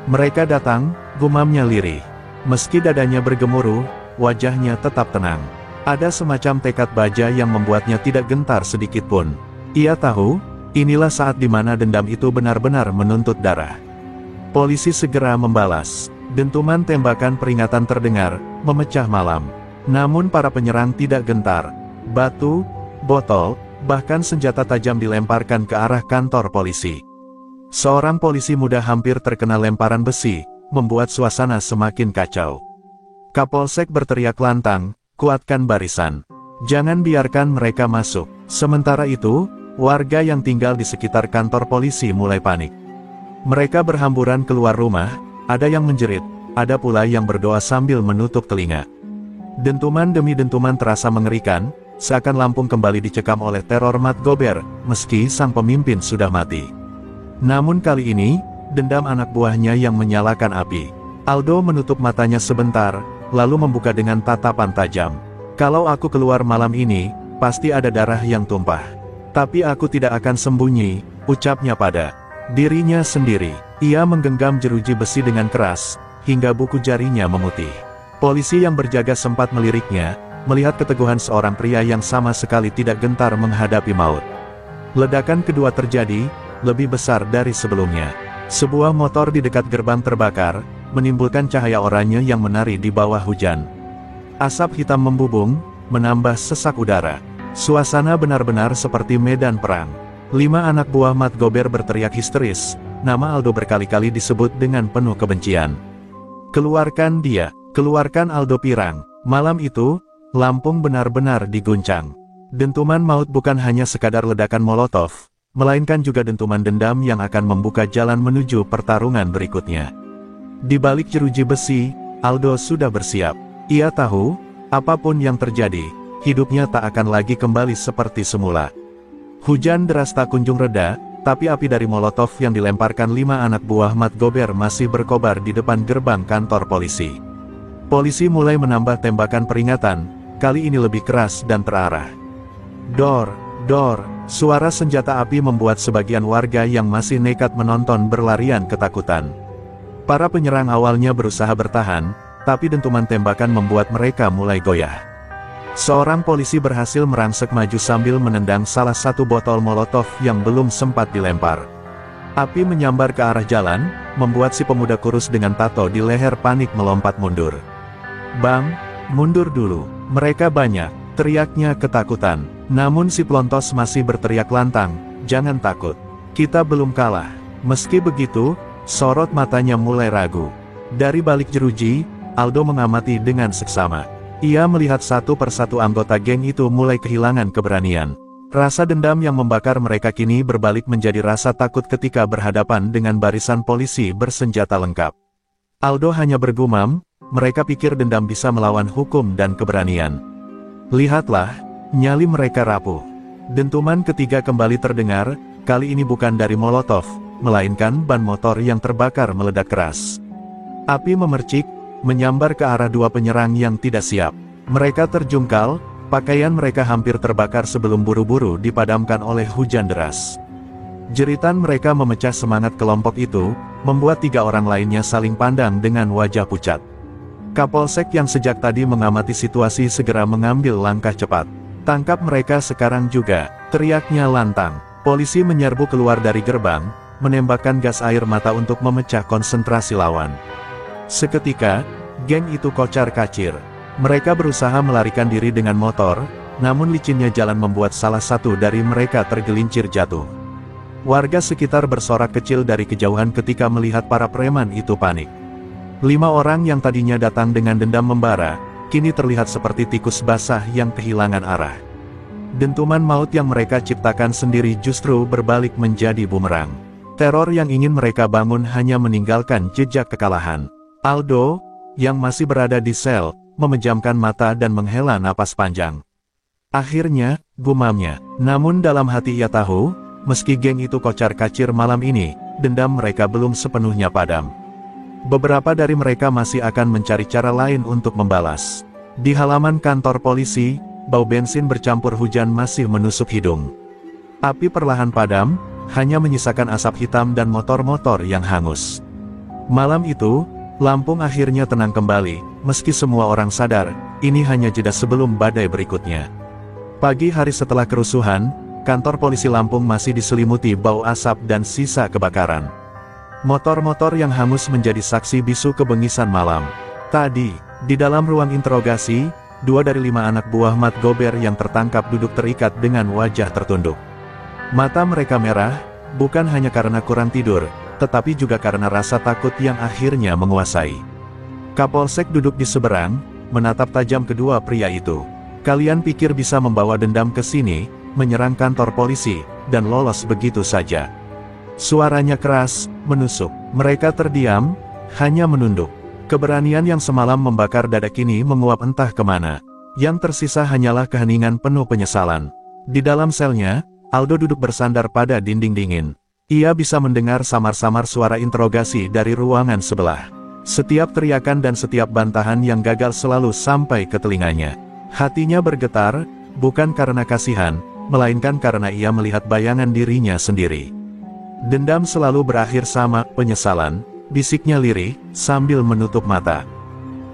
A: Mereka datang, gumamnya lirih. Meski dadanya bergemuruh, wajahnya tetap tenang. Ada semacam tekad baja yang membuatnya tidak gentar sedikitpun. Ia tahu, inilah saat di mana dendam itu benar-benar menuntut darah. Polisi segera membalas. Dentuman tembakan peringatan terdengar, memecah malam. Namun para penyerang tidak gentar. Batu, botol, bahkan senjata tajam dilemparkan ke arah kantor polisi. Seorang polisi muda hampir terkena lemparan besi, membuat suasana semakin kacau. Kapolsek berteriak lantang, kuatkan barisan. Jangan biarkan mereka masuk. Sementara itu, warga yang tinggal di sekitar kantor polisi mulai panik. Mereka berhamburan keluar rumah, ada yang menjerit, ada pula yang berdoa sambil menutup telinga. Dentuman demi dentuman terasa mengerikan, seakan Lampung kembali dicekam oleh teror Matt Gober, meski sang pemimpin sudah mati. Namun kali ini, dendam anak buahnya yang menyalakan api. Aldo menutup matanya sebentar, lalu membuka dengan tatapan tajam. Kalau aku keluar malam ini, pasti ada darah yang tumpah. Tapi aku tidak akan sembunyi, ucapnya pada dirinya sendiri. Ia menggenggam jeruji besi dengan keras, hingga buku jarinya memutih. Polisi yang berjaga sempat meliriknya, melihat keteguhan seorang pria yang sama sekali tidak gentar menghadapi maut. Ledakan kedua terjadi, lebih besar dari sebelumnya. Sebuah motor di dekat gerbang terbakar, menimbulkan cahaya oranye yang menari di bawah hujan. Asap hitam membubung, menambah sesak udara. Suasana benar-benar seperti medan perang. 5 anak buah Matt Gober berteriak histeris, nama Aldo berkali-kali disebut dengan penuh kebencian. Keluarkan dia, keluarkan Aldo Pirang. Malam itu, Lampung benar-benar diguncang. Dentuman maut bukan hanya sekadar ledakan molotov, melainkan juga dentuman dendam yang akan membuka jalan menuju pertarungan berikutnya. Di balik jeruji besi, Aldo sudah bersiap. Ia tahu, apapun yang terjadi, hidupnya tak akan lagi kembali seperti semula. Hujan deras tak kunjung reda, tapi api dari molotov yang dilemparkan 5 anak buah Mat Gober masih berkobar di depan gerbang kantor polisi. Polisi mulai menambah tembakan peringatan, kali ini lebih keras dan terarah. Dor, dor, suara senjata api membuat sebagian warga yang masih nekat menonton berlarian ketakutan. Para penyerang awalnya berusaha bertahan, tapi dentuman tembakan membuat mereka mulai goyah. Seorang polisi berhasil merangsek maju sambil menendang salah satu botol molotov yang belum sempat dilempar. Api menyambar ke arah jalan, membuat si pemuda kurus dengan tato di leher panik melompat mundur. "Bang, mundur dulu, mereka banyak," teriaknya ketakutan. Namun si pelontos masih berteriak lantang, "Jangan takut, kita belum kalah." Meski begitu, sorot matanya mulai ragu. Dari balik jeruji, Aldo mengamati dengan seksama. Ia melihat satu persatu anggota geng itu mulai kehilangan keberanian. Rasa dendam yang membakar mereka kini berbalik menjadi rasa takut ketika berhadapan dengan barisan polisi bersenjata lengkap. Aldo hanya bergumam, mereka pikir dendam bisa melawan hukum dan keberanian. Lihatlah, nyali mereka rapuh. Dentuman ketiga kembali terdengar, kali ini bukan dari molotov, melainkan ban motor yang terbakar meledak keras. Api memercik, menyambar ke arah dua penyerang yang tidak siap. Mereka terjungkal, pakaian mereka hampir terbakar sebelum buru-buru dipadamkan oleh hujan deras. Jeritan mereka memecah semangat kelompok itu, membuat 3 orang lainnya saling pandang dengan wajah pucat. Kapolsek yang sejak tadi mengamati situasi segera mengambil langkah cepat. "Tangkap mereka sekarang juga," teriaknya lantang. Polisi menyerbu keluar dari gerbang, menembakkan gas air mata untuk memecah konsentrasi lawan. Seketika, geng itu kocar-kacir. Mereka berusaha melarikan diri dengan motor, namun licinnya jalan membuat salah satu dari mereka tergelincir jatuh. Warga sekitar bersorak kecil dari kejauhan ketika melihat para preman itu panik. 5 orang yang tadinya datang dengan dendam membara, kini terlihat seperti tikus basah yang kehilangan arah. Dentuman maut yang mereka ciptakan sendiri justru berbalik menjadi bumerang. Teror yang ingin mereka bangun hanya meninggalkan jejak kekalahan. Aldo, yang masih berada di sel, memejamkan mata dan menghela napas panjang. Akhirnya, gumamnya. Namun dalam hati ia tahu, meski geng itu kocar-kacir malam ini, dendam mereka belum sepenuhnya padam. Beberapa dari mereka masih akan mencari cara lain untuk membalas. Di halaman kantor polisi, bau bensin bercampur hujan masih menusuk hidung. Api perlahan padam, hanya menyisakan asap hitam dan motor-motor yang hangus. Malam itu, Lampung akhirnya tenang kembali, meski semua orang sadar, ini hanya jeda sebelum badai berikutnya. Pagi hari setelah kerusuhan, kantor polisi Lampung masih diselimuti bau asap dan sisa kebakaran. Motor-motor yang hangus menjadi saksi bisu kebengisan malam. Tadi, di dalam ruang interogasi, 2 dari 5 anak buah Mat Gober yang tertangkap duduk terikat dengan wajah tertunduk. Mata mereka merah, bukan hanya karena kurang tidur, tetapi juga karena rasa takut yang akhirnya menguasai. Kapolsek duduk di seberang, menatap tajam kedua pria itu. "Kalian pikir bisa membawa dendam ke sini, menyerang kantor polisi, dan lolos begitu saja?" Suaranya keras, menusuk. Mereka terdiam, hanya menunduk. Keberanian yang semalam membakar dada kini menguap entah kemana. Yang tersisa hanyalah keheningan penuh penyesalan. Di dalam selnya, Aldo duduk bersandar pada dinding dingin. Ia bisa mendengar samar-samar suara interogasi dari ruangan sebelah. Setiap teriakan dan setiap bantahan yang gagal selalu sampai ke telinganya. Hatinya bergetar, bukan karena kasihan, melainkan karena ia melihat bayangan dirinya sendiri. "Dendam selalu berakhir sama penyesalan," bisiknya lirih, sambil menutup mata.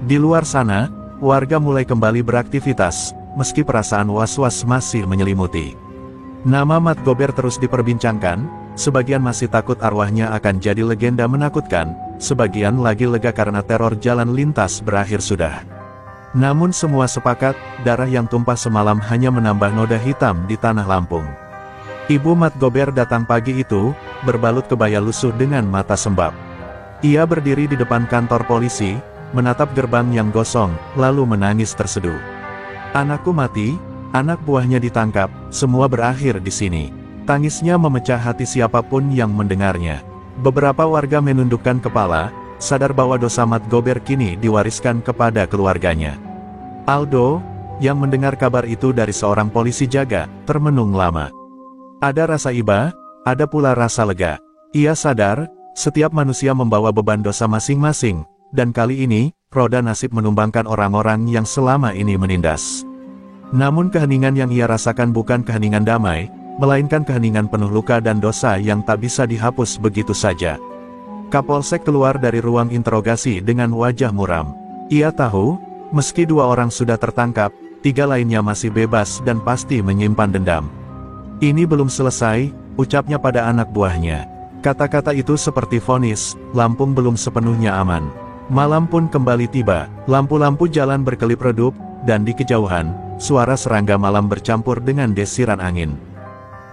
A: Di luar sana, warga mulai kembali beraktivitas, meski perasaan was-was masih menyelimuti. Nama Mat Gober terus diperbincangkan. Sebagian masih takut arwahnya akan jadi legenda menakutkan, sebagian lagi lega karena teror jalan lintas berakhir sudah. Namun semua sepakat, darah yang tumpah semalam hanya menambah noda hitam di tanah Lampung. Ibu Mat Gober datang pagi itu, berbalut kebaya lusuh dengan mata sembab. Ia berdiri di depan kantor polisi, menatap gerbang yang gosong, lalu menangis terseduh. "Anakku mati, anak buahnya ditangkap, semua berakhir di sini." Tangisnya memecah hati siapapun yang mendengarnya. Beberapa warga menundukkan kepala, sadar bahwa dosa Mat Gober kini diwariskan kepada keluarganya. Aldo, yang mendengar kabar itu dari seorang polisi jaga, termenung lama. Ada rasa iba, ada pula rasa lega. Ia sadar, setiap manusia membawa beban dosa masing-masing, dan kali ini, roda nasib menumbangkan orang-orang yang selama ini menindas. Namun keheningan yang ia rasakan bukan keheningan damai, melainkan keheningan penuh luka dan dosa yang tak bisa dihapus begitu saja. Kapolsek keluar dari ruang interogasi dengan wajah muram. Ia tahu, meski 2 orang sudah tertangkap, 3 lainnya masih bebas dan pasti menyimpan dendam. Ini belum selesai, ucapnya pada anak buahnya. Kata-kata itu seperti vonis, Lampung belum sepenuhnya aman. Malam pun kembali tiba, lampu-lampu jalan berkelip redup, dan di kejauhan, suara serangga malam bercampur dengan desiran angin.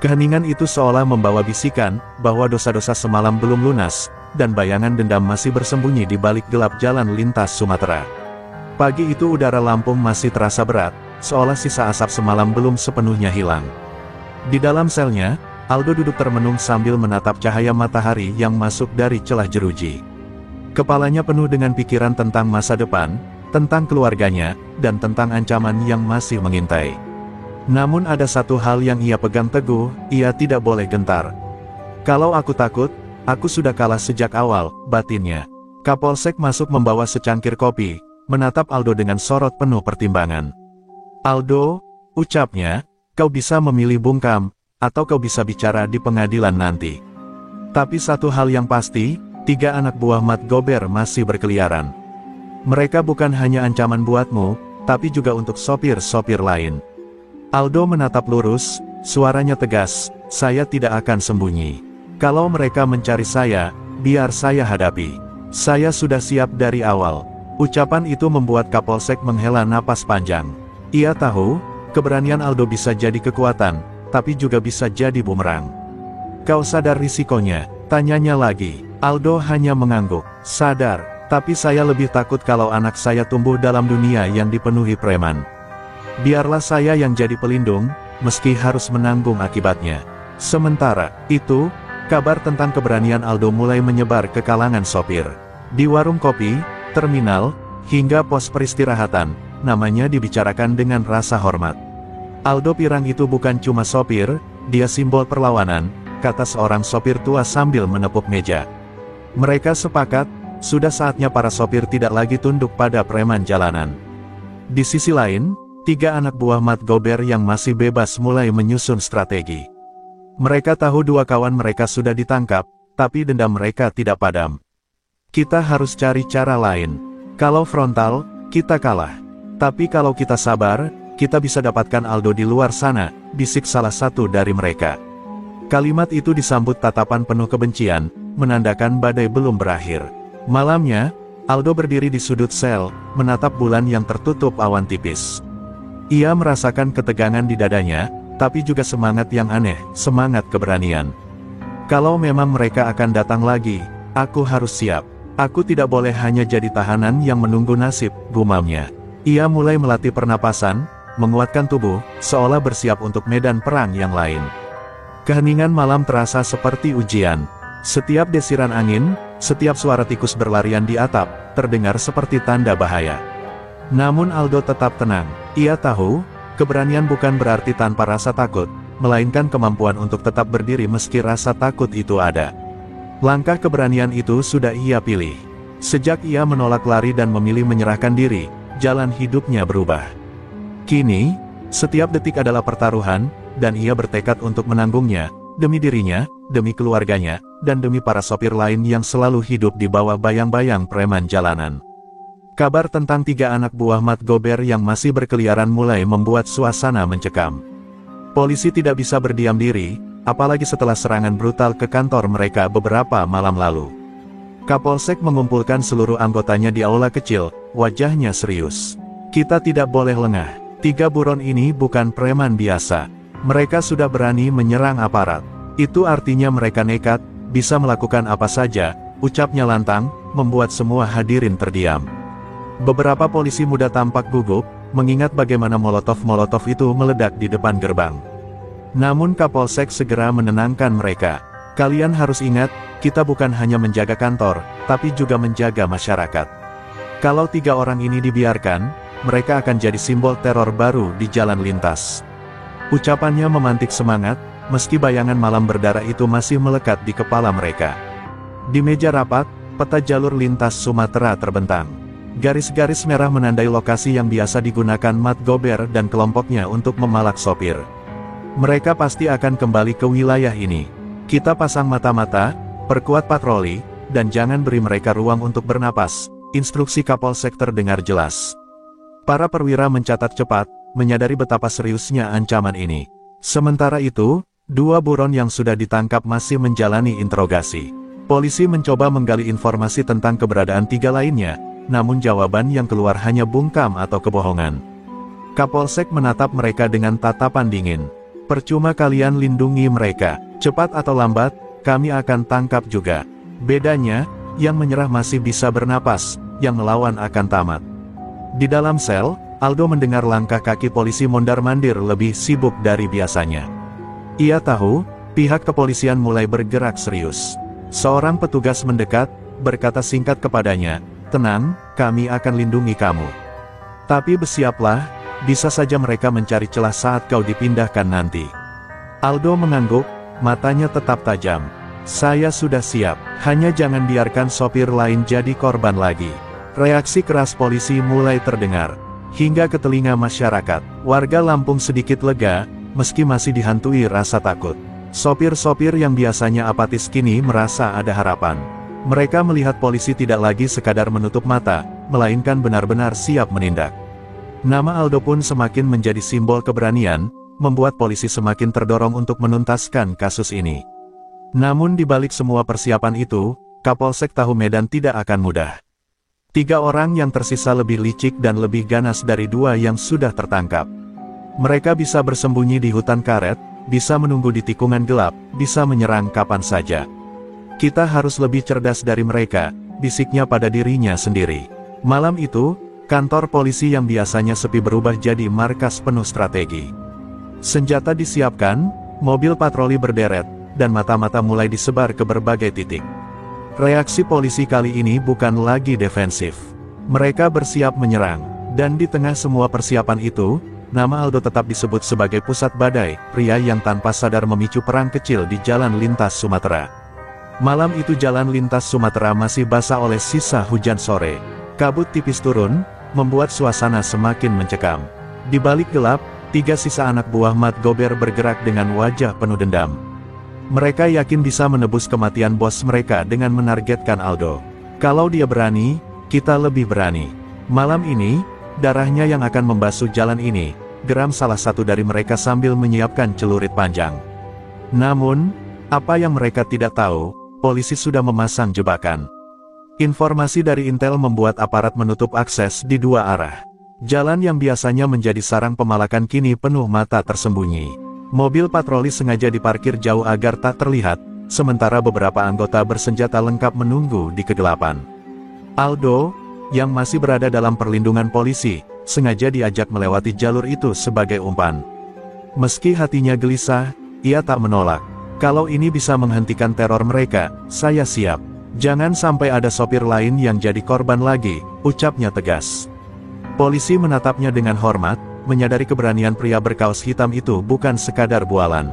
A: Keheningan itu seolah membawa bisikan, bahwa dosa-dosa semalam belum lunas, dan bayangan dendam masih bersembunyi di balik gelap jalan lintas Sumatera. Pagi itu udara Lampung masih terasa berat, seolah sisa asap semalam belum sepenuhnya hilang. Di dalam selnya, Aldo duduk termenung sambil menatap cahaya matahari yang masuk dari celah jeruji. Kepalanya penuh dengan pikiran tentang masa depan, tentang keluarganya, dan tentang ancaman yang masih mengintai. Namun ada satu hal yang ia pegang teguh, ia tidak boleh gentar. Kalau aku takut, aku sudah kalah sejak awal, batinnya. Kapolsek masuk membawa secangkir kopi, menatap Aldo dengan sorot penuh pertimbangan. Aldo, ucapnya, kau bisa memilih bungkam, atau kau bisa bicara di pengadilan nanti. Tapi satu hal yang pasti, 3 anak buah Mat Gober masih berkeliaran. Mereka bukan hanya ancaman buatmu, tapi juga untuk sopir-sopir lain. Aldo menatap lurus, suaranya tegas, saya tidak akan sembunyi. Kalau mereka mencari saya, biar saya hadapi. Saya sudah siap dari awal. Ucapan itu membuat Kapolsek menghela napas panjang. Ia tahu, keberanian Aldo bisa jadi kekuatan, tapi juga bisa jadi bumerang. Kau sadar risikonya? Tanyanya lagi. Aldo hanya mengangguk. Sadar, tapi saya lebih takut kalau anak saya tumbuh dalam dunia yang dipenuhi preman. Biarlah saya yang jadi pelindung, meski harus menanggung akibatnya. Sementara itu, kabar tentang keberanian Aldo mulai menyebar ke kalangan sopir. Di warung kopi, terminal, hingga pos peristirahatan, namanya dibicarakan dengan rasa hormat. Aldo Pirang itu bukan cuma sopir, dia simbol perlawanan, kata seorang sopir tua sambil menepuk meja. Mereka sepakat, sudah saatnya para sopir tidak lagi tunduk pada preman jalanan. Di sisi lain, 3 anak buah Mat Gober yang masih bebas mulai menyusun strategi. Mereka tahu 2 kawan mereka sudah ditangkap, tapi dendam mereka tidak padam. Kita harus cari cara lain. Kalau frontal, kita kalah. Tapi kalau kita sabar, kita bisa dapatkan Aldo di luar sana, bisik salah satu dari mereka. Kalimat itu disambut tatapan penuh kebencian, menandakan badai belum berakhir. Malamnya, Aldo berdiri di sudut sel, menatap bulan yang tertutup awan tipis. Ia merasakan ketegangan di dadanya, tapi juga semangat yang aneh, semangat keberanian. Kalau memang mereka akan datang lagi, aku harus siap. Aku tidak boleh hanya jadi tahanan yang menunggu nasib, gumamnya. Ia mulai melatih pernapasan, menguatkan tubuh, seolah bersiap untuk medan perang yang lain. Keheningan malam terasa seperti ujian. Setiap desiran angin, setiap suara tikus berlarian di atap, terdengar seperti tanda bahaya. Namun Aldo tetap tenang. Ia tahu, keberanian bukan berarti tanpa rasa takut, melainkan kemampuan untuk tetap berdiri meski rasa takut itu ada. Langkah keberanian itu sudah ia pilih. Sejak ia menolak lari dan memilih menyerahkan diri, jalan hidupnya berubah. Kini, setiap detik adalah pertaruhan, dan ia bertekad untuk menanggungnya, demi dirinya, demi keluarganya, dan demi para sopir lain yang selalu hidup di bawah bayang-bayang preman jalanan. Kabar tentang 3 anak buah Mat Gober yang masih berkeliaran mulai membuat suasana mencekam. Polisi tidak bisa berdiam diri, apalagi setelah serangan brutal ke kantor mereka beberapa malam lalu. Kapolsek mengumpulkan seluruh anggotanya di aula kecil, wajahnya serius. Kita tidak boleh lengah. 3 buron ini bukan preman biasa. Mereka sudah berani menyerang aparat. Itu artinya mereka nekat, bisa melakukan apa saja, ucapnya lantang, membuat semua hadirin terdiam. Beberapa polisi muda tampak gugup, mengingat bagaimana molotov-molotov itu meledak di depan gerbang. Namun Kapolsek segera menenangkan mereka. Kalian harus ingat, kita bukan hanya menjaga kantor, tapi juga menjaga masyarakat. Kalau 3 orang ini dibiarkan, mereka akan jadi simbol teror baru di jalan lintas. Ucapannya memantik semangat, meski bayangan malam berdarah itu masih melekat di kepala mereka. Di meja rapat, peta jalur lintas Sumatera terbentang. Garis-garis merah menandai lokasi yang biasa digunakan Mat Gober dan kelompoknya untuk memalak sopir. Mereka pasti akan kembali ke wilayah ini. Kita pasang mata-mata, perkuat patroli, dan jangan beri mereka ruang untuk bernapas, instruksi Kapolsek terdengar jelas. Para perwira mencatat cepat, menyadari betapa seriusnya ancaman ini. Sementara itu, 2 buron yang sudah ditangkap masih menjalani interogasi. Polisi mencoba menggali informasi tentang keberadaan 3 lainnya, namun jawaban yang keluar hanya bungkam atau kebohongan. Kapolsek menatap mereka dengan tatapan dingin. Percuma kalian lindungi mereka, cepat atau lambat, kami akan tangkap juga. Bedanya, yang menyerah masih bisa bernapas, yang melawan akan tamat. Di dalam sel, Aldo mendengar langkah kaki polisi mondar-mandir lebih sibuk dari biasanya. Ia tahu, pihak kepolisian mulai bergerak serius. Seorang petugas mendekat, berkata singkat kepadanya, "Tenang, kami akan lindungi kamu. Tapi bersiaplah, bisa saja mereka mencari celah saat kau dipindahkan nanti." Aldo mengangguk, matanya tetap tajam. "Saya sudah siap, hanya jangan biarkan sopir lain jadi korban lagi." Reaksi keras polisi mulai terdengar, hingga ke telinga masyarakat. Warga Lampung sedikit lega, meski masih dihantui rasa takut. Sopir-sopir yang biasanya apatis kini merasa ada harapan. Mereka melihat polisi tidak lagi sekadar menutup mata, melainkan benar-benar siap menindak. Nama Aldo pun semakin menjadi simbol keberanian, membuat polisi semakin terdorong untuk menuntaskan kasus ini. Namun di balik semua persiapan itu, Kapolsek tahu medan tidak akan mudah. 3 orang yang tersisa lebih licik dan lebih ganas dari 2 yang sudah tertangkap. Mereka bisa bersembunyi di hutan karet, bisa menunggu di tikungan gelap, bisa menyerang kapan saja. Kita harus lebih cerdas dari mereka, bisiknya pada dirinya sendiri. Malam itu, kantor polisi yang biasanya sepi berubah jadi markas penuh strategi. Senjata disiapkan, mobil patroli berderet, dan mata-mata mulai disebar ke berbagai titik. Reaksi polisi kali ini bukan lagi defensif. Mereka bersiap menyerang, dan di tengah semua persiapan itu, nama Aldo tetap disebut sebagai pusat badai, pria yang tanpa sadar memicu perang kecil di jalan lintas Sumatera. Malam itu jalan lintas Sumatera masih basah oleh sisa hujan sore. Kabut tipis turun, membuat suasana semakin mencekam. Di balik gelap, 3 sisa anak buah Mat Gober bergerak dengan wajah penuh dendam. Mereka yakin bisa menebus kematian bos mereka dengan menargetkan Aldo. Kalau dia berani, kita lebih berani. Malam ini, darahnya yang akan membasuh jalan ini, geram salah satu dari mereka sambil menyiapkan celurit panjang. Namun, apa yang mereka tidak tahu, polisi sudah memasang jebakan. Informasi dari Intel membuat aparat menutup akses di 2 arah. Jalan yang biasanya menjadi sarang pemalakan kini penuh mata tersembunyi. Mobil patroli sengaja diparkir jauh agar tak terlihat, sementara beberapa anggota bersenjata lengkap menunggu di kegelapan. Aldo, yang masih berada dalam perlindungan polisi, sengaja diajak melewati jalur itu sebagai umpan. Meski hatinya gelisah, ia tak menolak. Kalau ini bisa menghentikan teror mereka, saya siap. Jangan sampai ada sopir lain yang jadi korban lagi, ucapnya tegas. Polisi menatapnya dengan hormat, menyadari keberanian pria berkaos hitam itu bukan sekadar bualan.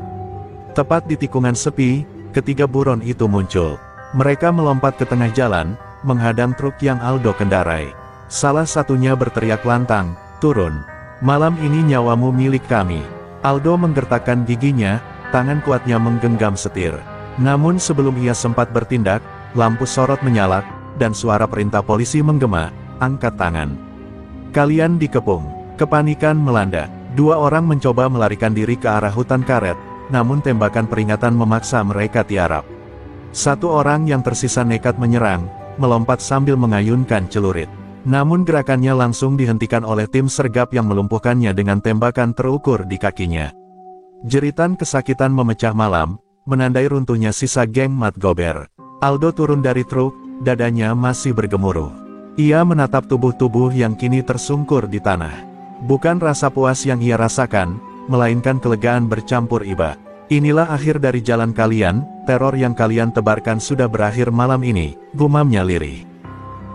A: Tepat di tikungan sepi, ketiga buron itu muncul. Mereka melompat ke tengah jalan, menghadang truk yang Aldo kendarai. Salah satunya berteriak lantang, "Turun. Malam ini nyawamu milik kami." Aldo menggertakkan giginya, tangan kuatnya menggenggam setir. Namun sebelum ia sempat bertindak, lampu sorot menyala, dan suara perintah polisi menggema, "Angkat tangan. Kalian dikepung." Kepanikan melanda. 2 orang mencoba melarikan diri ke arah hutan karet, namun tembakan peringatan memaksa mereka tiarap. 1 orang yang tersisa nekat menyerang, melompat sambil mengayunkan celurit. Namun gerakannya langsung dihentikan oleh tim sergap yang melumpuhkannya dengan tembakan terukur di kakinya. Jeritan kesakitan memecah malam, menandai runtuhnya sisa geng Mat Gober. Aldo turun dari truk, dadanya masih bergemuruh. Ia menatap tubuh-tubuh yang kini tersungkur di tanah. Bukan rasa puas yang ia rasakan, melainkan kelegaan bercampur iba. "Inilah akhir dari jalan kalian, teror yang kalian tebarkan sudah berakhir malam ini," gumamnya lirih.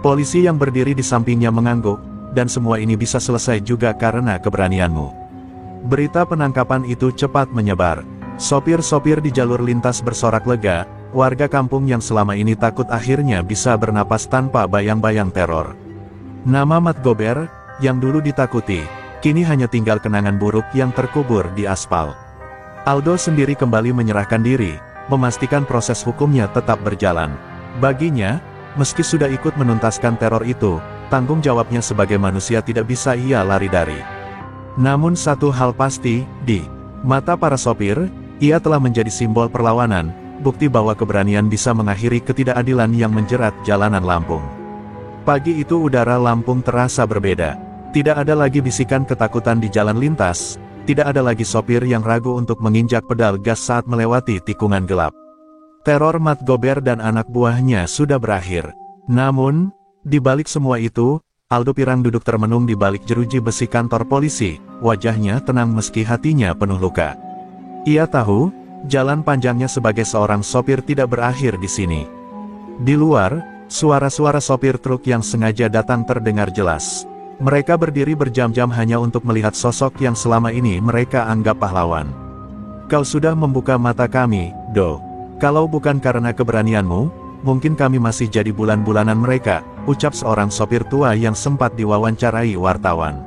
A: Polisi yang berdiri di sampingnya mengangguk, "Dan semua ini bisa selesai juga karena keberanianmu." Berita penangkapan itu cepat menyebar. Sopir-sopir di jalur lintas bersorak lega, warga kampung yang selama ini takut akhirnya bisa bernapas tanpa bayang-bayang teror. Nama Mat Gober, yang dulu ditakuti, kini hanya tinggal kenangan buruk yang terkubur di aspal. Aldo sendiri kembali menyerahkan diri, memastikan proses hukumnya tetap berjalan. Baginya, meski sudah ikut menuntaskan teror itu, tanggung jawabnya sebagai manusia tidak bisa ia lari dari. Namun satu hal pasti, di mata para sopir, ia telah menjadi simbol perlawanan, bukti bahwa keberanian bisa mengakhiri ketidakadilan yang menjerat jalanan Lampung. Pagi itu udara Lampung terasa berbeda. Tidak ada lagi bisikan ketakutan di jalan lintas, tidak ada lagi sopir yang ragu untuk menginjak pedal gas saat melewati tikungan gelap. Teror Mat Gober dan anak buahnya sudah berakhir. Namun, di balik semua itu, Aldo Pirang duduk termenung di balik jeruji besi kantor polisi, wajahnya tenang meski hatinya penuh luka. Ia tahu, jalan panjangnya sebagai seorang sopir tidak berakhir di sini. Di luar, suara-suara sopir truk yang sengaja datang terdengar jelas. Mereka berdiri berjam-jam hanya untuk melihat sosok yang selama ini mereka anggap pahlawan. Kau sudah membuka mata kami, Do. Kalau bukan karena keberanianmu, mungkin kami masih jadi bulan-bulanan mereka, ucap seorang sopir tua yang sempat diwawancarai wartawan.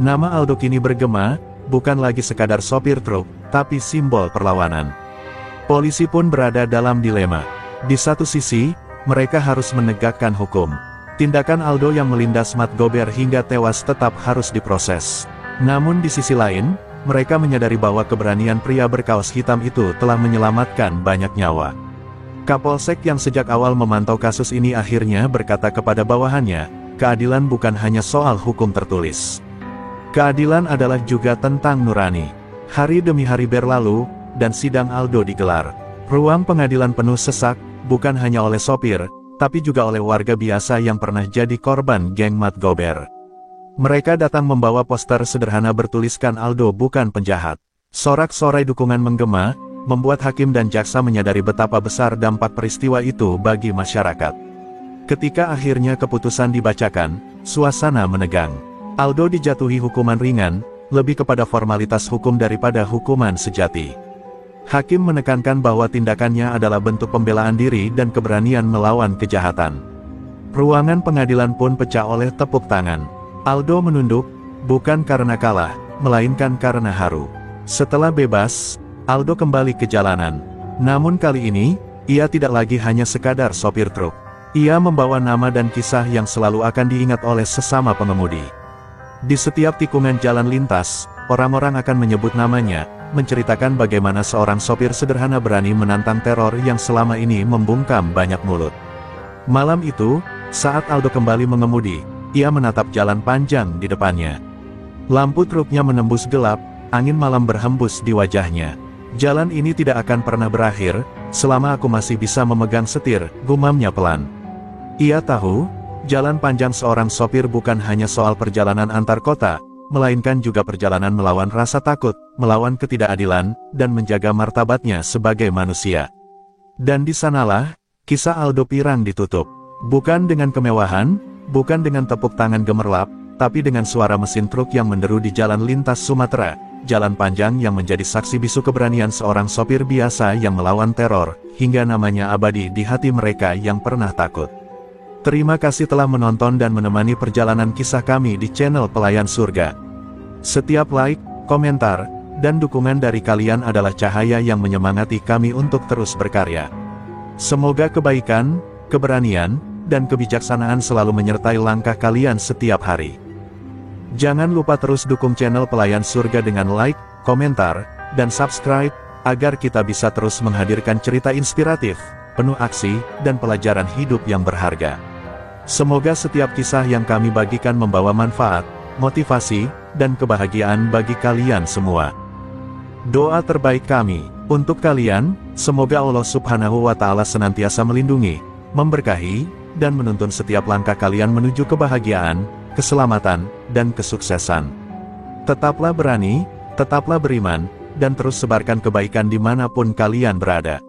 A: Nama Aldo kini bergema, bukan lagi sekadar sopir truk, tapi simbol perlawanan. Polisi pun berada dalam dilema. Di satu sisi, mereka harus menegakkan hukum. Tindakan Aldo yang melindas Mat Gober hingga tewas tetap harus diproses. Namun di sisi lain, mereka menyadari bahwa keberanian pria berkaos hitam itu telah menyelamatkan banyak nyawa. Kapolsek yang sejak awal memantau kasus ini akhirnya berkata kepada bawahannya, keadilan bukan hanya soal hukum tertulis. Keadilan adalah juga tentang nurani. Hari demi hari berlalu, dan sidang Aldo digelar. Ruang pengadilan penuh sesak, bukan hanya oleh sopir, tapi juga oleh warga biasa yang pernah jadi korban geng Mat Gober. Mereka datang membawa poster sederhana bertuliskan Aldo bukan penjahat. Sorak-sorai dukungan menggema, membuat hakim dan jaksa menyadari betapa besar dampak peristiwa itu bagi masyarakat. Ketika akhirnya keputusan dibacakan, suasana menegang. Aldo dijatuhi hukuman ringan, lebih kepada formalitas hukum daripada hukuman sejati. Hakim menekankan bahwa tindakannya adalah bentuk pembelaan diri dan keberanian melawan kejahatan. Ruangan pengadilan pun pecah oleh tepuk tangan. Aldo menunduk, bukan karena kalah, melainkan karena haru. Setelah bebas, Aldo kembali ke jalanan. Namun kali ini, ia tidak lagi hanya sekadar sopir truk. Ia membawa nama dan kisah yang selalu akan diingat oleh sesama pengemudi. Di setiap tikungan jalan lintas, orang-orang akan menyebut namanya, menceritakan bagaimana seorang sopir sederhana berani menantang teror yang selama ini membungkam banyak mulut. Malam itu, saat Aldo kembali mengemudi, ia menatap jalan panjang di depannya. Lampu truknya menembus gelap, angin malam berhembus di wajahnya. Jalan ini tidak akan pernah berakhir, selama aku masih bisa memegang setir, gumamnya pelan. Ia tahu, jalan panjang seorang sopir bukan hanya soal perjalanan antar kota, melainkan juga perjalanan melawan rasa takut, melawan ketidakadilan, dan menjaga martabatnya sebagai manusia. Dan di sanalah, kisah Aldo Pirang ditutup. Bukan dengan kemewahan, bukan dengan tepuk tangan gemerlap, tapi dengan suara mesin truk yang menderu di jalan lintas Sumatera, jalan panjang yang menjadi saksi bisu keberanian seorang sopir biasa yang melawan teror, hingga namanya abadi di hati mereka yang pernah takut. Terima kasih telah menonton dan menemani perjalanan kisah kami di channel Pelayan Surga. Setiap like, komentar, dan dukungan dari kalian adalah cahaya yang menyemangati kami untuk terus berkarya. Semoga kebaikan, keberanian, dan kebijaksanaan selalu menyertai langkah kalian setiap hari. Jangan lupa terus dukung channel Pelayan Surga dengan like, komentar, dan subscribe, agar kita bisa terus menghadirkan cerita inspiratif, penuh aksi, dan pelajaran hidup yang berharga. Semoga setiap kisah yang kami bagikan membawa manfaat, motivasi, dan kebahagiaan bagi kalian semua. Doa terbaik kami, untuk kalian, semoga Allah Subhanahu wa Ta'ala senantiasa melindungi, memberkahi, dan menuntun setiap langkah kalian menuju kebahagiaan, keselamatan, dan kesuksesan. Tetaplah berani, tetaplah beriman, dan terus sebarkan kebaikan dimanapun kalian berada.